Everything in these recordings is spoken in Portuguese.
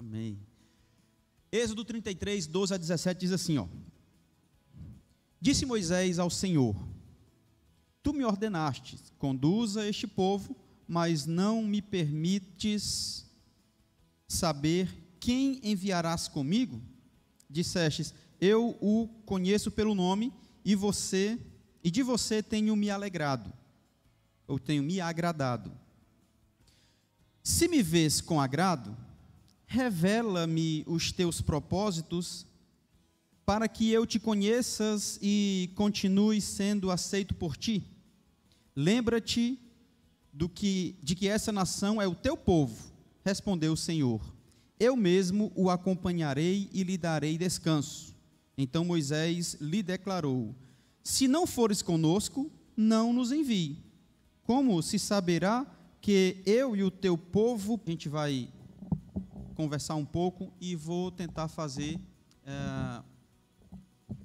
Amém. Êxodo 33, 12 a 17 diz assim, ó. Disse Moisés ao Senhor: Tu me ordenaste, conduza este povo, mas não me permites saber quem enviarás comigo? Dissestes: Eu o conheço pelo nome, e de você tenho me alegrado, ou tenho me agradado. Se me vês com agrado, revela-me os teus propósitos, para que eu te conheças e continue sendo aceito por ti. Lembra-te de que essa nação é o teu povo. Respondeu o Senhor: Eu mesmo o acompanharei e lhe darei descanso. Então Moisés lhe declarou: Se não fores conosco, não nos envie. Como se saberá que eu e o teu povo... A gente vai conversar um pouco e vou tentar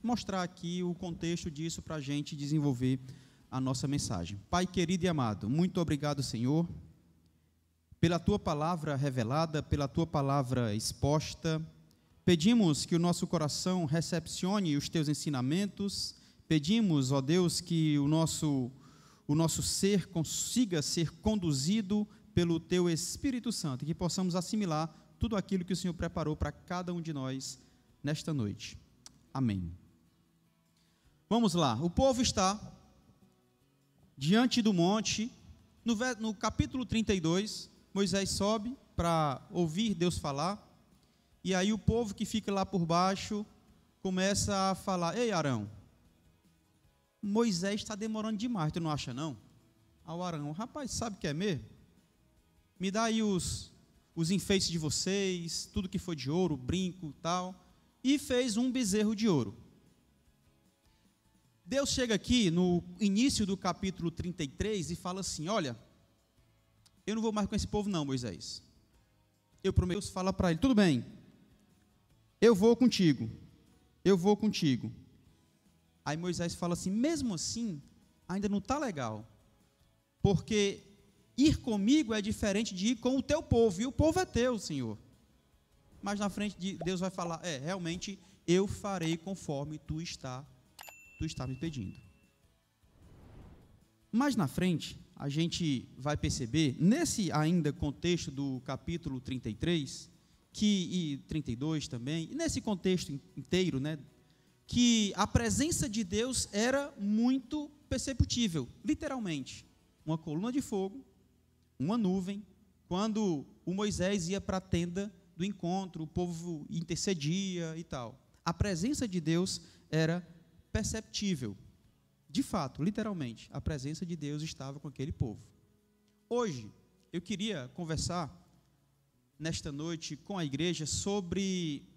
mostrar aqui o contexto disso para a gente desenvolver a nossa mensagem. Pai querido e amado, muito obrigado, Senhor, pela Tua palavra revelada, pela Tua palavra exposta. Pedimos que o nosso coração recepcione os Teus ensinamentos. Pedimos, ó Deus, que o nosso ser consiga ser conduzido pelo Teu Espírito Santo, e que possamos assimilar tudo aquilo que o Senhor preparou para cada um de nós nesta noite. Amém. Vamos lá, o povo está diante do monte. No capítulo 32, Moisés sobe para ouvir Deus falar, e aí o povo que fica lá por baixo começa a falar: Ei, Arão, Moisés está demorando demais, tu não acha não? Ao Arão: Rapaz, sabe o que é mesmo? Me dá aí os enfeites de vocês, tudo que foi de ouro, brinco e tal, e fez um bezerro de ouro. Deus chega aqui no início do capítulo 33 e fala assim: Olha, eu não vou mais com esse povo não, Moisés. Eu prometo. Deus fala para ele: Tudo bem, eu vou contigo. Aí Moisés fala assim: Mesmo assim, ainda não está legal, porque ir comigo é diferente de ir com o teu povo, e o povo é teu, Senhor. Mas na frente de Deus vai falar: realmente eu farei conforme tu está me pedindo. Mas na frente, a gente vai perceber, nesse ainda contexto do capítulo 33, e 32 também, e nesse contexto inteiro, né, que a presença de Deus era muito perceptível, literalmente. Uma coluna de fogo, uma nuvem. Quando o Moisés ia para a tenda do encontro, o povo intercedia e tal. A presença de Deus era perceptível. De fato, literalmente, a presença de Deus estava com aquele povo. Hoje, eu queria conversar, nesta noite, com a igreja, sobre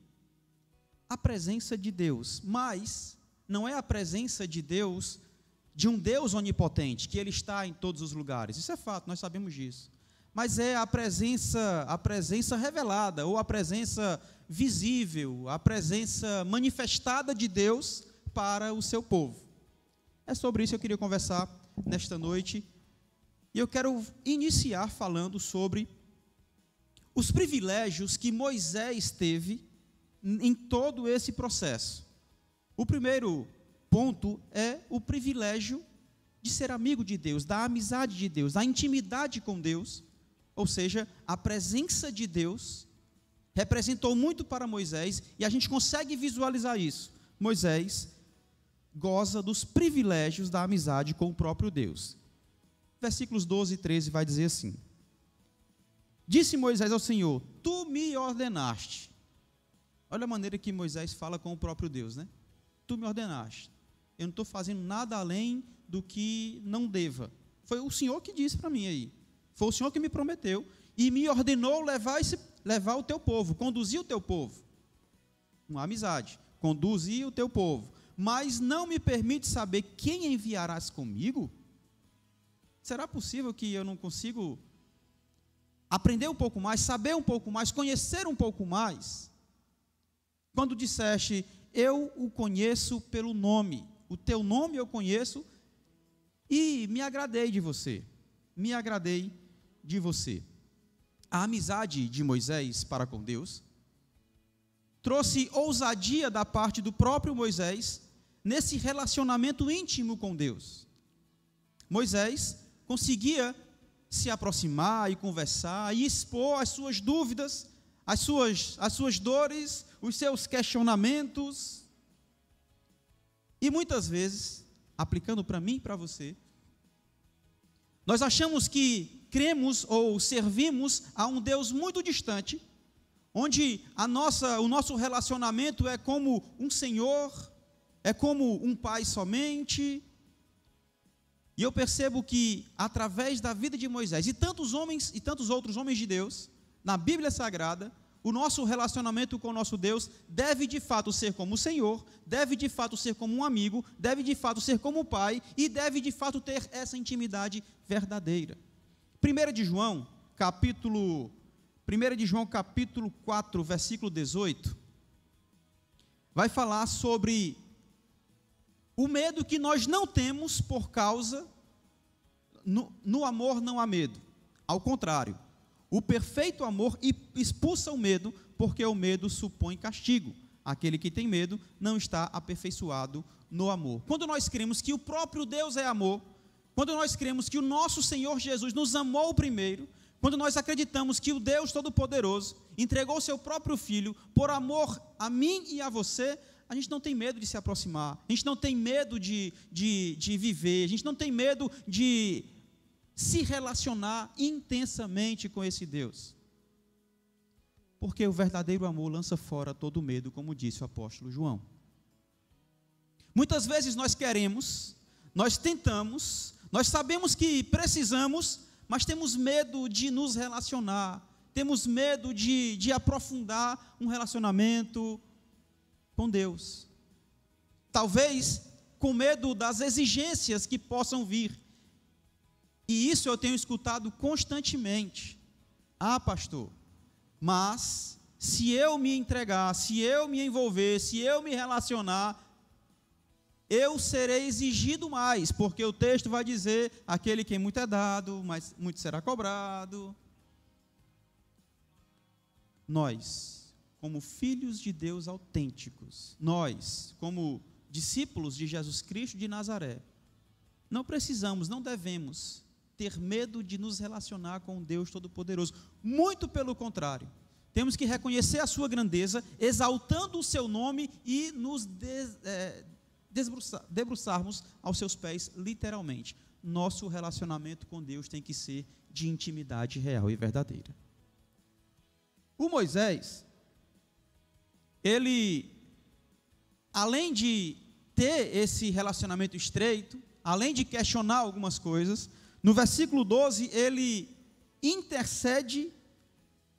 a presença de Deus, mas não é a presença de Deus, de um Deus onipotente, que Ele está em todos os lugares. Isso é fato, nós sabemos disso. Mas é a presença revelada, ou a presença visível, a presença manifestada de Deus para o seu povo. É sobre isso que eu queria conversar nesta noite, e eu quero iniciar falando sobre os privilégios que Moisés teve em todo esse processo. O primeiro ponto é o privilégio de ser amigo de Deus, da amizade de Deus, da intimidade com Deus. Ou seja, a presença de Deus representou muito para Moisés, e a gente consegue visualizar isso. Moisés goza dos privilégios da amizade com o próprio Deus. Versículos 12 e 13 vai dizer assim: Disse Moisés ao Senhor: Tu me ordenaste. Olha a maneira que Moisés fala com o próprio Deus, né? Tu me ordenaste. Eu não estou fazendo nada além do que não deva. Foi o Senhor que disse para mim aí. Foi o Senhor que me prometeu e me ordenou levar o teu povo, conduzir o teu povo. Uma amizade, conduzir o teu povo. Mas não me permite saber quem enviarás comigo? Será possível que eu não consigo aprender um pouco mais, saber um pouco mais, conhecer um pouco mais? Quando disseste: eu o conheço pelo nome, o teu nome eu conheço, e me agradei de você. a amizade de Moisés para com Deus, trouxe ousadia da parte do próprio Moisés nesse relacionamento íntimo com Deus. Moisés conseguia se aproximar e conversar e expor as suas dúvidas, as suas dores, os seus questionamentos. E muitas vezes, aplicando para mim e para você, nós achamos que cremos ou servimos a um Deus muito distante, onde o nosso relacionamento é como um Senhor, é como um pai somente. E eu percebo que, através da vida de Moisés e tantos outros homens de Deus, na Bíblia Sagrada, o nosso relacionamento com o nosso Deus deve de fato ser como o Senhor, deve de fato ser como um amigo, deve de fato ser como um pai, e deve de fato ter essa intimidade verdadeira. 1 de João, capítulo 4, versículo 18, vai falar sobre o medo que nós não temos por causa, no amor não há medo. Ao contrário, o perfeito amor expulsa o medo, porque o medo supõe castigo. Aquele que tem medo não está aperfeiçoado no amor. Quando nós cremos que o próprio Deus é amor, quando nós cremos que o nosso Senhor Jesus nos amou primeiro, quando nós acreditamos que o Deus Todo-Poderoso entregou seu próprio Filho por amor a mim e a você, a gente não tem medo de se aproximar, a gente não tem medo de viver, a gente não tem medo de se relacionar intensamente com esse Deus. Porque o verdadeiro amor lança fora todo medo, como disse o apóstolo João. Muitas vezes nós queremos, nós tentamos, nós sabemos que precisamos, mas temos medo de nos relacionar, temos medo de aprofundar um relacionamento com Deus. Talvez com medo das exigências que possam vir. E isso eu tenho escutado constantemente. Ah, pastor, mas se eu me entregar, se eu me envolver, se eu me relacionar, eu serei exigido mais, porque o texto vai dizer: aquele que muito é dado, mas muito será cobrado. Nós, como filhos de Deus autênticos, nós, como discípulos de Jesus Cristo de Nazaré, não precisamos, não devemos ter medo de nos relacionar com o Deus Todo-Poderoso. Muito pelo contrário, temos que reconhecer a sua grandeza, exaltando o seu nome e nos debruçarmos aos seus pés, literalmente. Nosso relacionamento com Deus tem que ser de intimidade real e verdadeira. O Moisés, ele, além de ter esse relacionamento estreito, além de questionar algumas coisas, no versículo 12, ele intercede,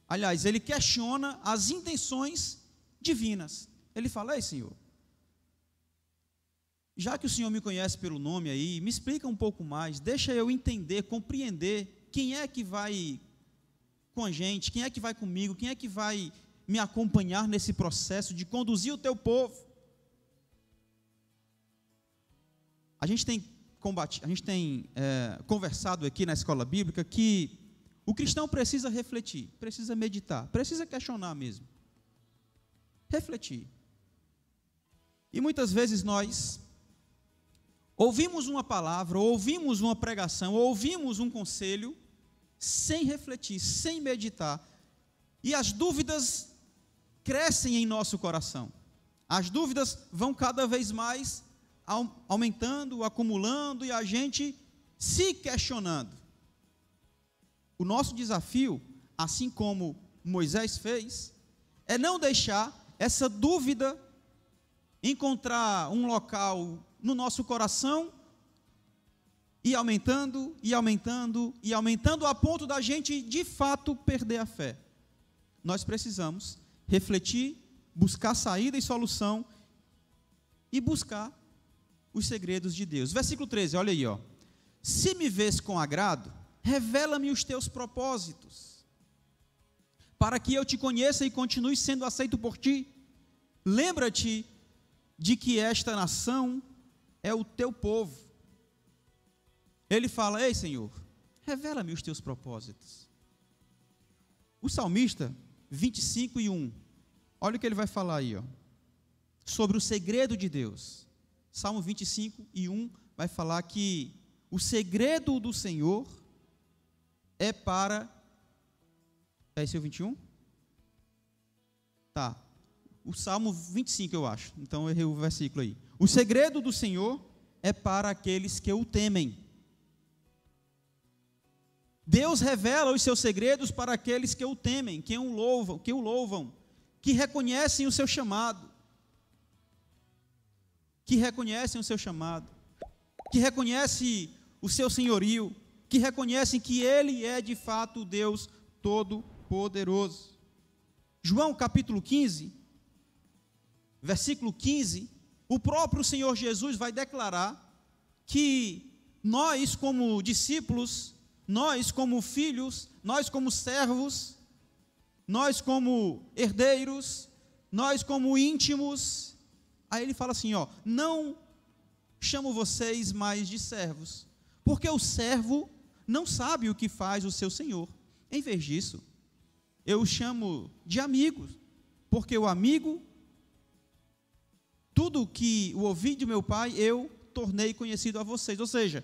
aliás, ele questiona as intenções divinas. Ele fala: ei, Senhor, já que o Senhor me conhece pelo nome aí, me explica um pouco mais, deixa eu entender, compreender quem é que vai com a gente, quem é que vai comigo, quem é que vai me acompanhar nesse processo de conduzir o teu povo. A gente tem conversado aqui na escola bíblica que o cristão precisa refletir, precisa meditar, precisa questionar mesmo. Refletir. E muitas vezes nós ouvimos uma palavra, ouvimos uma pregação, ouvimos um conselho, sem refletir, sem meditar, e as dúvidas crescem em nosso coração. As dúvidas vão cada vez mais aumentando, acumulando, e a gente se questionando. O nosso desafio, assim como Moisés fez, é não deixar essa dúvida encontrar um local no nosso coração e aumentando, e aumentando, e aumentando, a ponto da gente de fato perder a fé. Nós precisamos refletir, buscar saída e solução e buscar os segredos de Deus. Versículo 13, olha aí, ó. Se me vês com agrado, revela-me os teus propósitos, para que eu te conheça e continue sendo aceito por ti. Lembra-te de que esta nação é o teu povo. Ele fala: ei, Senhor, revela-me os teus propósitos. O salmista 25:1, olha o que ele vai falar aí, sobre o segredo de Deus. Salmo 25:1 vai falar que o segredo do Senhor é para... É esse o 21? Tá. O Salmo 25, eu acho. Então eu errei o versículo aí. O segredo do Senhor é para aqueles que o temem. Deus revela os seus segredos para aqueles que o temem, que o louvam, que reconhecem o seu chamado. Que reconhecem o seu chamado. Que reconhecem o seu senhorio. Que reconhecem que Ele é de fato o Deus Todo-Poderoso. João capítulo 15, versículo 15, o próprio Senhor Jesus vai declarar que nós como discípulos, nós como filhos, nós como servos, nós como herdeiros, nós como íntimos, aí ele fala assim, não chamo vocês mais de servos, porque o servo não sabe o que faz o seu senhor. Em vez disso, eu chamo de amigos, porque o amigo, tudo que o ouvi de meu Pai, eu tornei conhecido a vocês. Ou seja,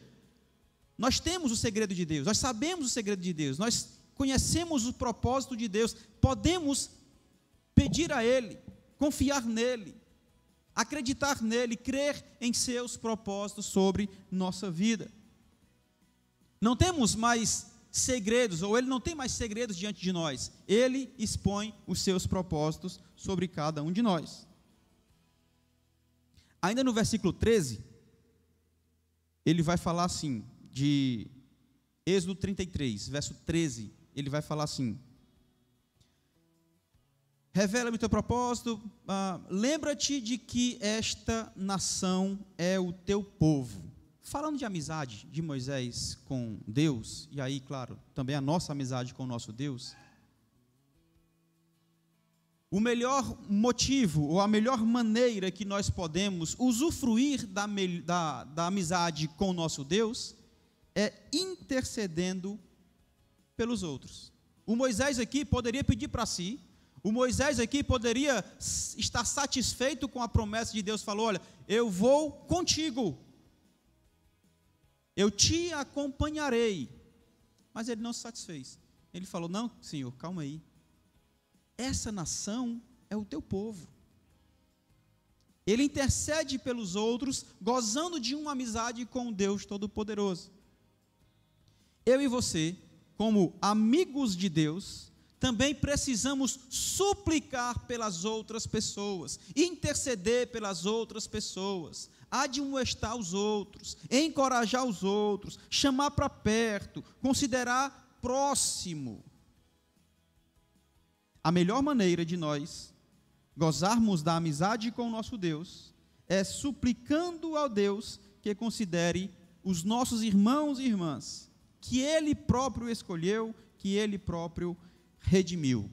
nós temos o segredo de Deus, nós sabemos o segredo de Deus, nós conhecemos o propósito de Deus, podemos pedir a Ele, confiar nele, acreditar nele, crer em seus propósitos sobre nossa vida. Não temos mais segredos, ou Ele não tem mais segredos diante de nós. Ele expõe os seus propósitos sobre cada um de nós. Ainda no versículo 13, ele vai falar assim, de Êxodo 33, verso 13, ele vai falar assim: revela-me o teu propósito, lembra-te de que esta nação é o teu povo. Falando de amizade de Moisés com Deus, e aí, claro, também a nossa amizade com o nosso Deus, o melhor motivo, ou a melhor maneira que nós podemos usufruir da amizade com o nosso Deus, é intercedendo pelos outros. O Moisés aqui poderia pedir para si, o Moisés aqui poderia estar satisfeito com a promessa de Deus, falou, olha, eu vou contigo, eu te acompanharei, mas ele não se satisfez, ele falou, não, Senhor, calma aí, essa nação é o teu povo, ele intercede pelos outros, gozando de uma amizade com o Deus Todo-Poderoso. Eu e você, como amigos de Deus, também precisamos suplicar pelas outras pessoas, interceder pelas outras pessoas, admoestar os outros, encorajar os outros, chamar para perto, considerar próximo. A melhor maneira de nós gozarmos da amizade com o nosso Deus é suplicando ao Deus que considere os nossos irmãos e irmãs, que Ele próprio escolheu, que Ele próprio redimiu.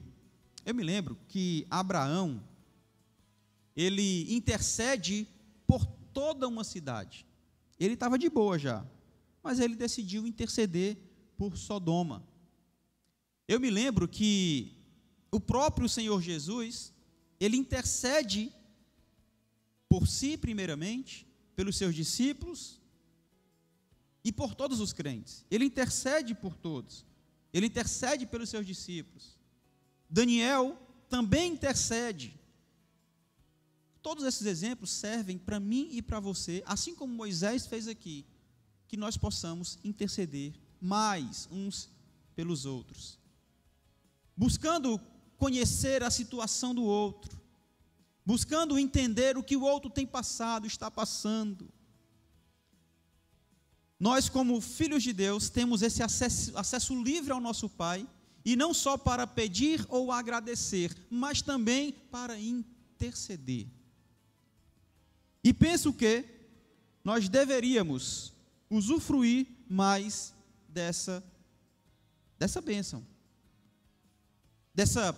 Eu me lembro que Abraão, ele intercede por toda uma cidade. Ele estava de boa já, mas ele decidiu interceder por Sodoma. Eu me lembro que o próprio Senhor Jesus, ele intercede por si primeiramente, pelos seus discípulos e por todos os crentes. Ele intercede por todos. Ele intercede pelos seus discípulos. Daniel também intercede. Todos esses exemplos servem para mim e para você, assim como Moisés fez aqui, que nós possamos interceder mais uns pelos outros, buscando conhecer a situação do outro, buscando entender o que o outro tem passado, está passando. Nós, como filhos de Deus, temos esse acesso livre ao nosso Pai, e não só para pedir ou agradecer, mas também para interceder. E penso que nós deveríamos usufruir mais dessa bênção, dessa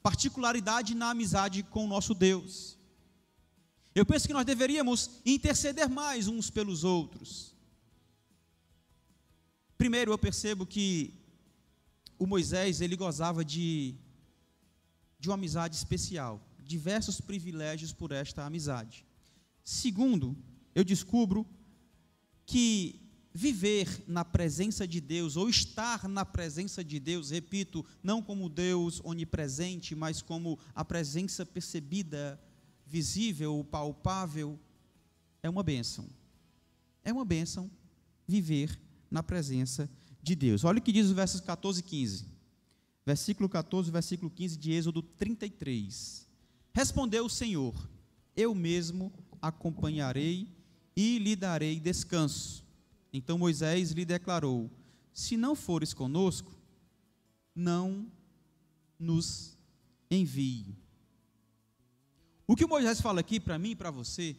particularidade na amizade com o nosso Deus. Eu penso que nós deveríamos interceder mais uns pelos outros. Primeiro, eu percebo que o Moisés, ele gozava de uma amizade especial, diversos privilégios por esta amizade. Segundo, eu descubro que viver na presença de Deus, ou estar na presença de Deus, repito, não como Deus onipresente, mas como a presença percebida, visível, palpável, é uma bênção. É uma bênção viver na presença de Deus. Olha o que diz os versos 14 e 15. Versículo 14, versículo 15 de Êxodo 33. Respondeu o Senhor: eu mesmo acompanharei e lhe darei descanso. Então Moisés lhe declarou: se não fores conosco, não nos envie. O que Moisés fala aqui para mim e para você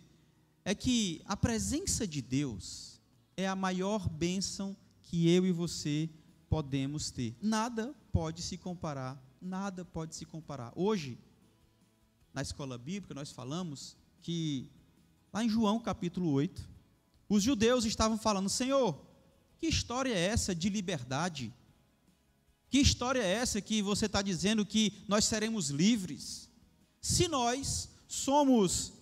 é que a presença de Deus é a maior bênção que eu e você podemos ter. Nada pode se comparar, nada pode se comparar. Hoje, na escola bíblica, nós falamos que, lá em João capítulo 8, os judeus estavam falando: Senhor, que história é essa de liberdade? Que história é essa que você está dizendo que nós seremos livres? Se nós somos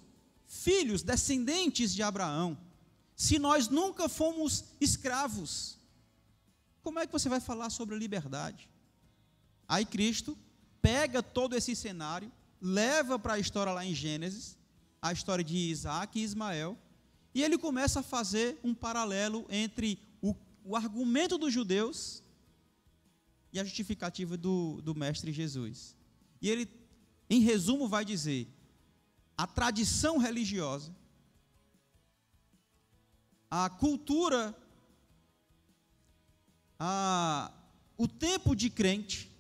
filhos, descendentes de Abraão, se nós nunca fomos escravos, como é que você vai falar sobre a liberdade? Aí Cristo pega todo esse cenário, leva para a história lá em Gênesis, a história de Isaac e Ismael, e ele começa a fazer um paralelo entre o argumento dos judeus e a justificativa do Mestre Jesus. E ele, em resumo, vai dizer: a tradição religiosa, a cultura, o tempo de crente,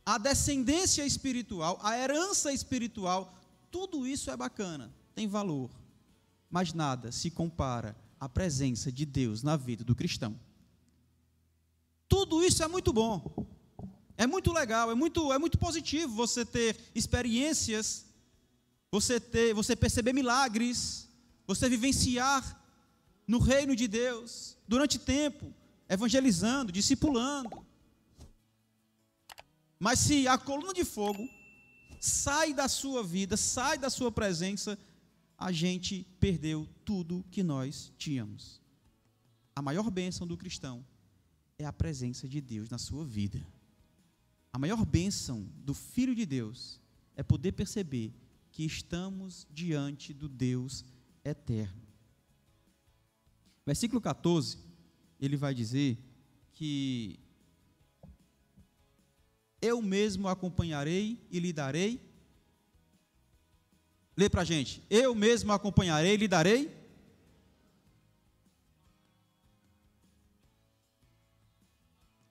a descendência espiritual, a herança espiritual, tudo isso é bacana, tem valor, mas nada se compara à presença de Deus na vida do cristão. Tudo isso é muito bom, é muito legal, é muito positivo você ter experiências, você perceber milagres, você vivenciar no reino de Deus, durante tempo, evangelizando, discipulando. Mas se a coluna de fogo sai da sua vida, sai da sua presença, a gente perdeu tudo que nós tínhamos. A maior bênção do cristão é a presença de Deus na sua vida. A maior bênção do Filho de Deus é poder perceber que estamos diante do Deus eterno. Versículo 14, ele vai dizer que eu mesmo acompanharei e lhe darei. Lê para a gente. Eu mesmo acompanharei e lhe darei.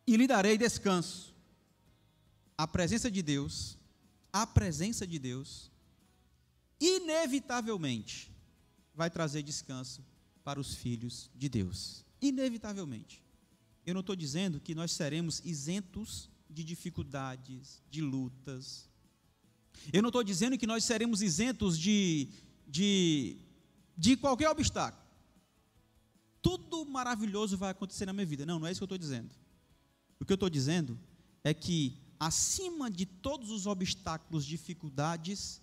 E lhe darei descanso. A presença de Deus, inevitavelmente, vai trazer descanso para os filhos de Deus. Inevitavelmente. Eu não estou dizendo que nós seremos isentos de dificuldades, de lutas. Eu não estou dizendo que nós seremos isentos de qualquer obstáculo. Tudo maravilhoso vai acontecer na minha vida. Não é isso que eu estou dizendo. O que eu estou dizendo é que, acima de todos os obstáculos, dificuldades,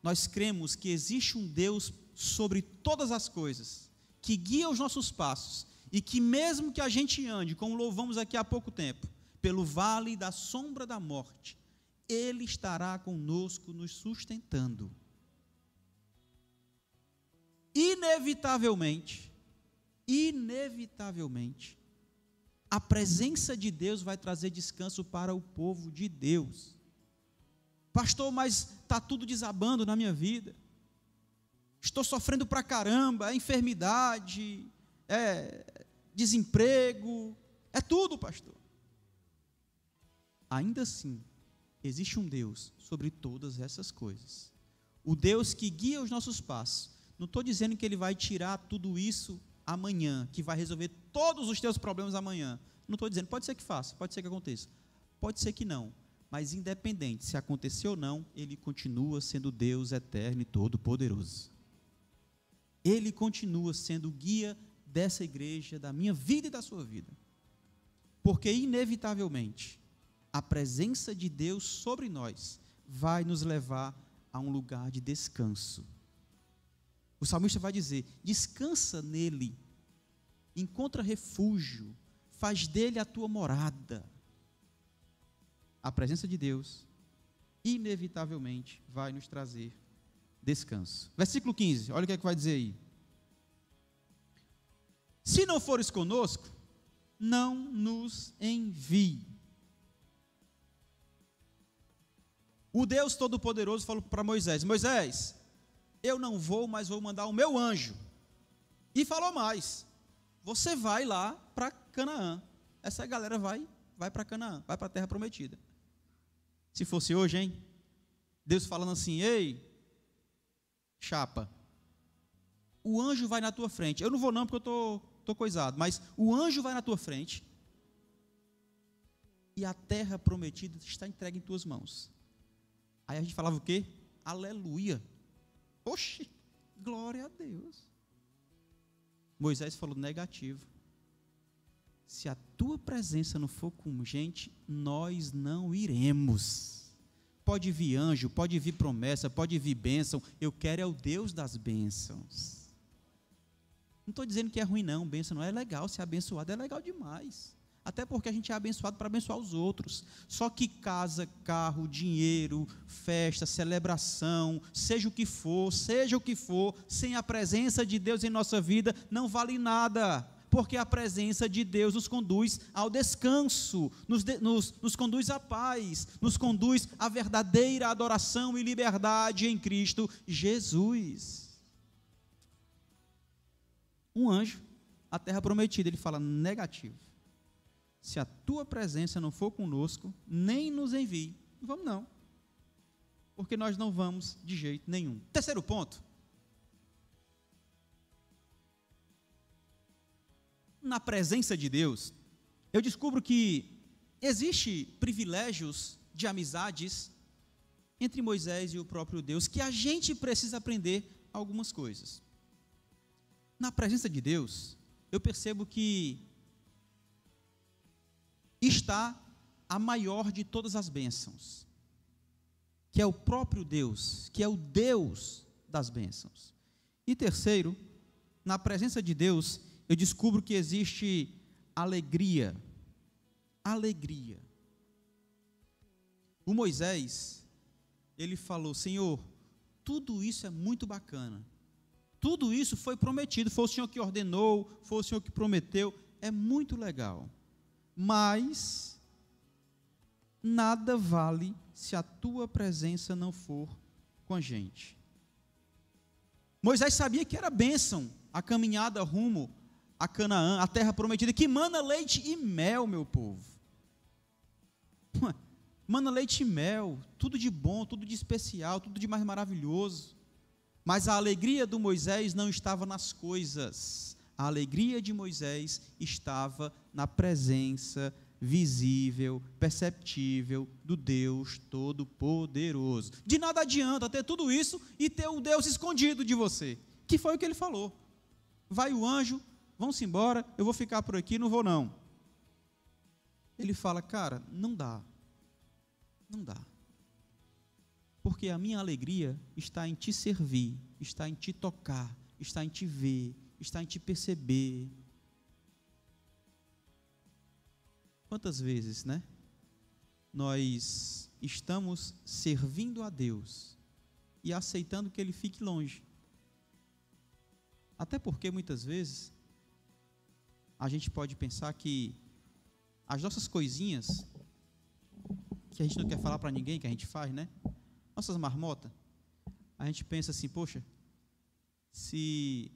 nós cremos que existe um Deus sobre todas as coisas, que guia os nossos passos, e que mesmo que a gente ande, como louvamos aqui há pouco tempo, pelo vale da sombra da morte, Ele estará conosco, nos sustentando. Inevitavelmente, a presença de Deus vai trazer descanso para o povo de Deus. Pastor, mas está tudo desabando na minha vida. Estou sofrendo pra caramba, é enfermidade, é desemprego, é tudo, pastor. Ainda assim, existe um Deus sobre todas essas coisas. O Deus que guia os nossos passos. Não estou dizendo que Ele vai tirar tudo isso amanhã, que vai resolver todos os teus problemas amanhã. Não estou dizendo, pode ser que faça, pode ser que aconteça, pode ser que não, mas independente se acontecer ou não, Ele continua sendo Deus eterno e todo-poderoso. Ele continua sendo o guia dessa igreja, da minha vida e da sua vida. Porque, inevitavelmente, a presença de Deus sobre nós vai nos levar a um lugar de descanso. O salmista vai dizer: descansa nele, encontra refúgio, faz dele a tua morada. A presença de Deus, inevitavelmente, vai nos trazer descanso. Versículo 15, olha o que é que vai dizer aí. Se não fores conosco, não nos envie. O Deus Todo-Poderoso falou para Moisés: Moisés, eu não vou, mas vou mandar o meu anjo. E falou mais: você vai lá para Canaã. Essa galera vai para Canaã, vai para a terra prometida. Se fosse hoje, hein? Deus falando assim: ei, chapa, o anjo vai na tua frente. Eu não vou não, porque eu estou coisado, mas o anjo vai na tua frente e a terra prometida está entregue em tuas mãos. Aí a gente falava o quê? Aleluia. Oxe, glória a Deus. Moisés falou negativo. Se a tua presença não for com gente, nós não iremos. Pode vir anjo, pode vir promessa, pode vir bênção. Eu quero é o Deus das bênçãos. Não estou dizendo que é ruim não, bênção não é legal, ser abençoado é legal demais. Até porque a gente é abençoado para abençoar os outros. Só que casa, carro, dinheiro, festa, celebração, seja o que for, sem a presença de Deus em nossa vida, não vale nada. Porque a presença de Deus nos conduz ao descanso, nos conduz à paz, nos conduz à verdadeira adoração e liberdade em Cristo Jesus. Um anjo, a terra prometida, ele fala negativo. Se a tua presença não for conosco, nem nos envie. Não vamos não, porque nós não vamos de jeito nenhum. Terceiro ponto. Na presença de Deus, eu descubro que existe privilégios de amizades entre Moisés e o próprio Deus, que a gente precisa aprender algumas coisas. Na presença de Deus, eu percebo que está a maior de todas as bênçãos, que é o próprio Deus, que é o Deus das bênçãos. E terceiro, na presença de Deus, eu descubro que existe alegria. Alegria. O Moisés, ele falou: Senhor, tudo isso é muito bacana. Tudo isso foi prometido, foi o Senhor que ordenou, foi o Senhor que prometeu, é muito legal. Mas nada vale se a tua presença não for com a gente. Moisés sabia que era bênção a caminhada rumo a Canaã, a terra prometida, que mana leite e mel, meu povo. Mana leite e mel, tudo de bom, tudo de especial, tudo de mais maravilhoso. Mas a alegria do Moisés não estava nas coisas. A alegria de Moisés estava na presença visível, perceptível do Deus Todo-Poderoso. De nada adianta ter tudo isso e ter o Deus escondido de você, que foi o que ele falou. Vai o anjo, vão-se embora, eu vou ficar por aqui, não vou não. Ele fala: cara, não dá. Não dá. Porque a minha alegria está em te servir, está em te tocar, está em te ver, está em te perceber. Quantas vezes, né? Nós estamos servindo a Deus e aceitando que Ele fique longe. Até porque muitas vezes a gente pode pensar que as nossas coisinhas, que a gente não quer falar para ninguém que a gente faz, né? Nossas marmotas, a gente pensa assim: poxa, se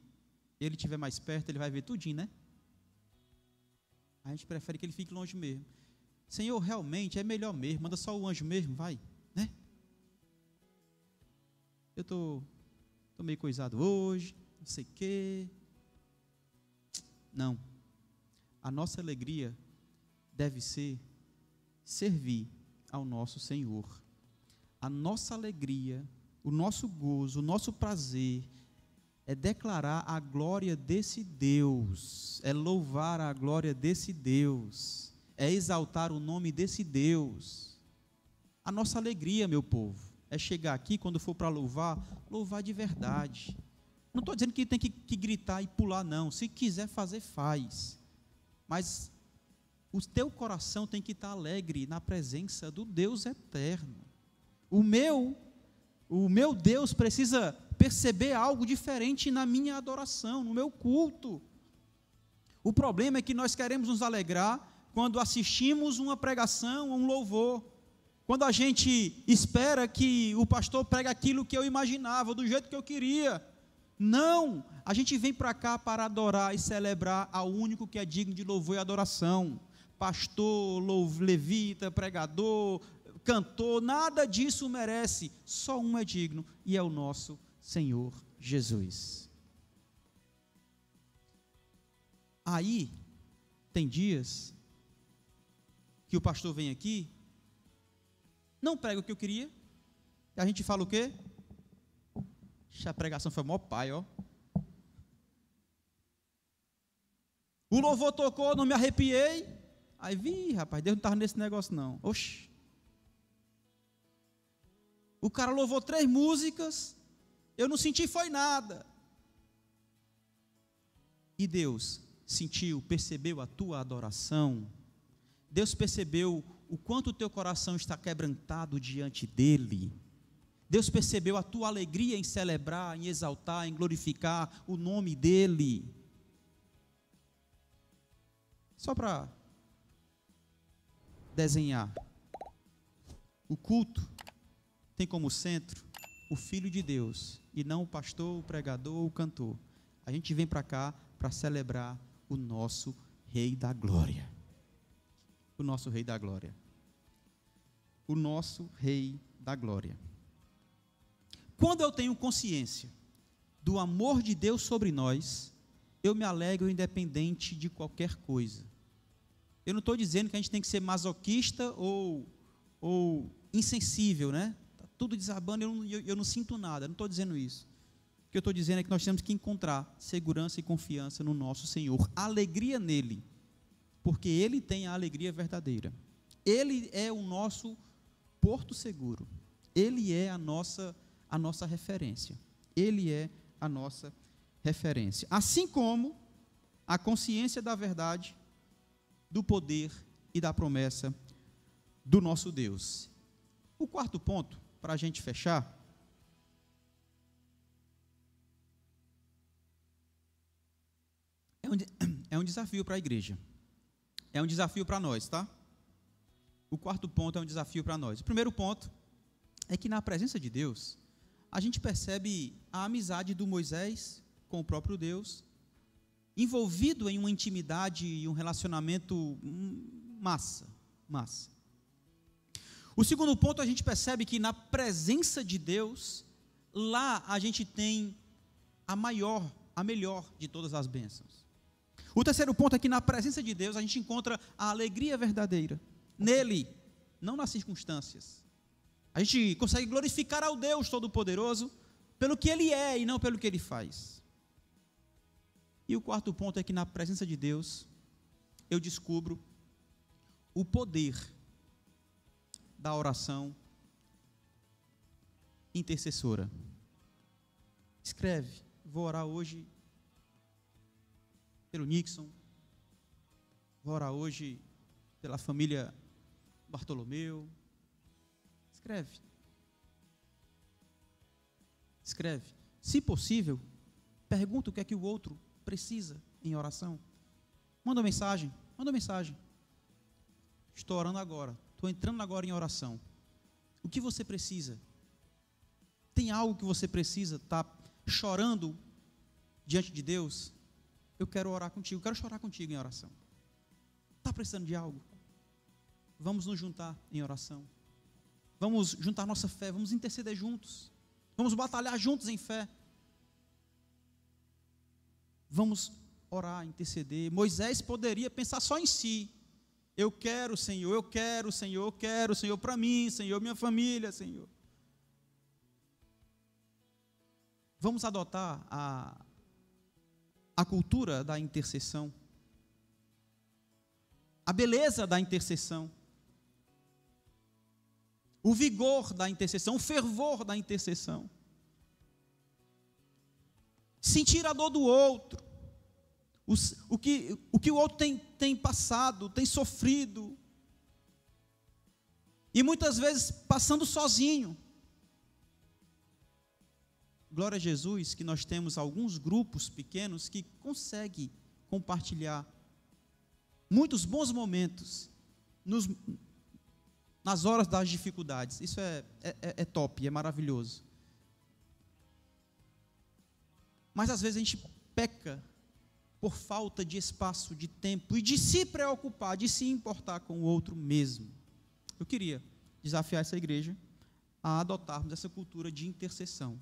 ele estiver mais perto, ele vai ver tudinho, né? A gente prefere que ele fique longe mesmo. Senhor, realmente é melhor mesmo, manda só o anjo mesmo, vai, né? Eu estou meio coisado hoje, não sei o quê. Não. A nossa alegria deve ser servir ao nosso Senhor. A nossa alegria, o nosso gozo, o nosso prazer é declarar a glória desse Deus, é louvar a glória desse Deus, é exaltar o nome desse Deus. A nossa alegria, meu povo, é chegar aqui, quando for para louvar, louvar de verdade. Não estou dizendo que tem que gritar e pular, não. Se quiser fazer, faz. Mas o teu coração tem que estar alegre na presença do Deus eterno. O meu Deus precisa perceber algo diferente na minha adoração, no meu culto. O problema é que nós queremos nos alegrar quando assistimos uma pregação, um louvor, quando a gente espera que o pastor pregue aquilo que eu imaginava, do jeito que eu queria. Não, a gente vem para cá para adorar e celebrar ao único que é digno de louvor e adoração. Pastor, levita, pregador, cantor, nada disso merece, só um é digno, e é o nosso Senhor Jesus. Aí, tem dias que o pastor vem aqui, não prega o que eu queria, e a gente fala o quê? A pregação foi mó pai, ó. O louvor tocou, não me arrepiei, aí vi, rapaz, Deus não estava nesse negócio não, oxi. O cara louvou 3 músicas, eu não senti foi nada. E Deus sentiu, percebeu a tua adoração. Deus percebeu o quanto o teu coração está quebrantado diante dEle. Deus percebeu a tua alegria em celebrar, em exaltar, em glorificar o nome dEle. Só para desenhar, o culto tem como centro o Filho de Deus, e não o pastor, o pregador ou o cantor. A gente vem para cá para celebrar o nosso Rei da Glória. O nosso Rei da Glória. O nosso Rei da Glória. Quando eu tenho consciência do amor de Deus sobre nós, eu me alegro independente de qualquer coisa. Eu não estou dizendo que a gente tem que ser masoquista ou insensível, né? Está tudo desabando, eu não sinto nada, não estou dizendo isso. O que eu estou dizendo é que nós temos que encontrar segurança e confiança no nosso Senhor, alegria nele, porque Ele tem a alegria verdadeira. Ele é o nosso porto seguro, Ele é a nossa referência, Ele é a nossa referência, assim como a consciência da verdade, do poder e da promessa do nosso Deus. O quarto ponto, para a gente fechar, é um desafio para a igreja, é um desafio para nós, tá? O quarto ponto é um desafio para nós. O primeiro ponto é que na presença de Deus, a gente percebe a amizade do Moisés com o próprio Deus, envolvido em uma intimidade e um relacionamento massa. O segundo ponto, a gente percebe que na presença de Deus, lá a gente tem a melhor de todas as bênçãos. O terceiro ponto é que na presença de Deus a gente encontra a alegria verdadeira. Nele, não nas circunstâncias. A gente consegue glorificar ao Deus Todo-Poderoso pelo que Ele é e não pelo que Ele faz. E o quarto ponto é que na presença de Deus, eu descubro o poder da oração intercessora. Escreve, vou orar hoje pelo Nixon, vou orar hoje pela família Bartolomeu. Escreve. Se possível, pergunta o que é que o outro precisa em oração. Manda uma mensagem. Estou orando agora, estou entrando agora em oração. O que você precisa? Tem algo que você precisa? Está chorando diante de Deus? Eu quero orar contigo, quero chorar contigo em oração. Está precisando de algo? Vamos nos juntar em oração. Vamos juntar nossa fé, vamos interceder juntos. Vamos batalhar juntos em fé. Vamos orar, interceder. Moisés poderia pensar só em si. Eu quero, Senhor, para mim, Senhor, minha família, Senhor. Vamos adotar a cultura da intercessão. a beleza da intercessão, o vigor da intercessão, o fervor da intercessão. Sentir a dor do outro, o que o outro tem passado, tem sofrido, e muitas vezes passando sozinho. Glória a Jesus que nós temos alguns grupos pequenos que conseguem compartilhar muitos bons momentos nas horas das dificuldades. Isso é top, é maravilhoso. Mas às vezes a gente peca por falta de espaço, de tempo e de se preocupar, de se importar com o outro mesmo. Eu queria desafiar essa igreja a adotarmos essa cultura de intercessão.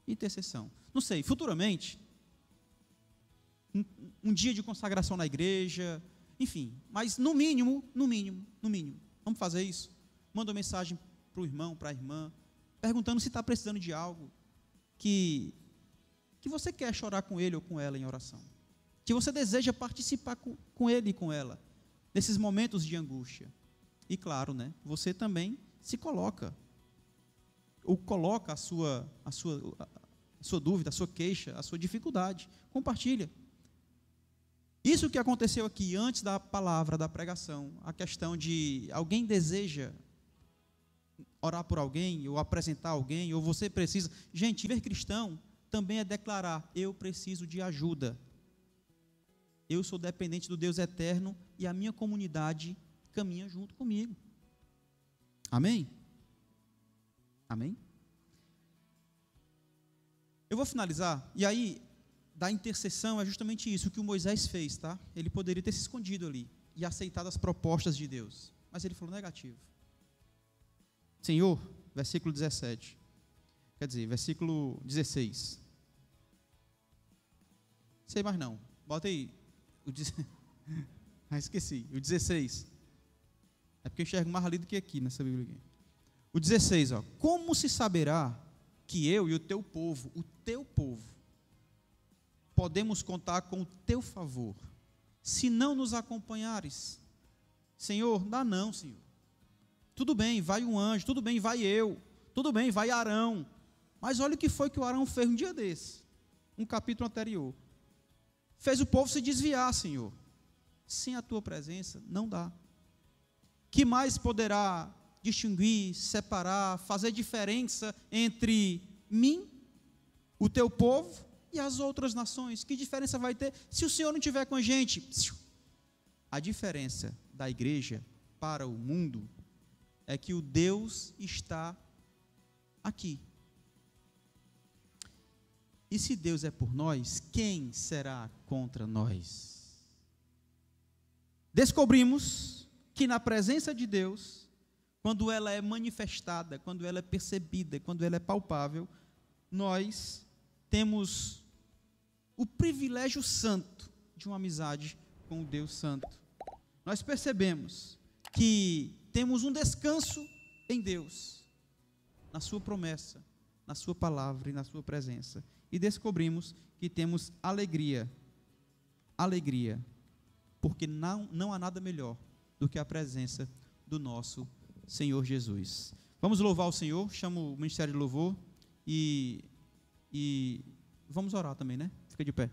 Intercessão. Não sei, futuramente, um dia de consagração na igreja, enfim, mas no mínimo, vamos fazer isso? Manda uma mensagem para o irmão, para a irmã, perguntando se está precisando de algo, que você quer chorar com ele ou com ela em oração, que você deseja participar com ele e com ela, nesses momentos de angústia. E claro, né, você também se coloca, ou coloca a sua dúvida, a sua queixa, a sua dificuldade, compartilha. Isso que aconteceu aqui, antes da palavra, da pregação, a questão de alguém deseja orar por alguém, ou apresentar alguém, ou você precisa. Gente, ser cristão também é declarar: eu preciso de ajuda. Eu sou dependente do Deus eterno e a minha comunidade caminha junto comigo. Amém? Amém? Eu vou finalizar, e aí, da intercessão é justamente isso que o Moisés fez, tá? Ele poderia ter se escondido ali e aceitado as propostas de Deus, mas ele falou negativo. Senhor, versículo 17, quer dizer, versículo 16. Sei mais não, bota aí, esqueci, o 16. É porque eu enxergo mais ali do que aqui nessa Bíblia aqui. O 16, ó, como se saberá que eu e o teu povo, podemos contar com o teu favor, se não nos acompanhares? Senhor, dá não, Senhor. Tudo bem, vai um anjo, tudo bem, vai eu, tudo bem, vai Arão, mas olha o que foi que o Arão fez um dia desse, um capítulo anterior. Fez o povo se desviar, Senhor. Sem a tua presença, não dá. Que mais poderá distinguir, separar, fazer diferença entre mim, o teu povo e as outras nações? Que diferença vai ter se o Senhor não estiver com a gente? A diferença da igreja para o mundo é que o Deus está aqui. E se Deus é por nós, quem será contra nós? Descobrimos que na presença de Deus, quando ela é manifestada, quando ela é percebida, quando ela é palpável, nós temos o privilégio santo de uma amizade com o Deus Santo. Nós percebemos que temos um descanso em Deus, na sua promessa, na sua palavra e na sua presença. E descobrimos que temos alegria, porque não há nada melhor do que a presença do nosso Senhor Jesus. Vamos louvar o Senhor, chamo o Ministério de Louvor e vamos orar também, né? Fica de pé.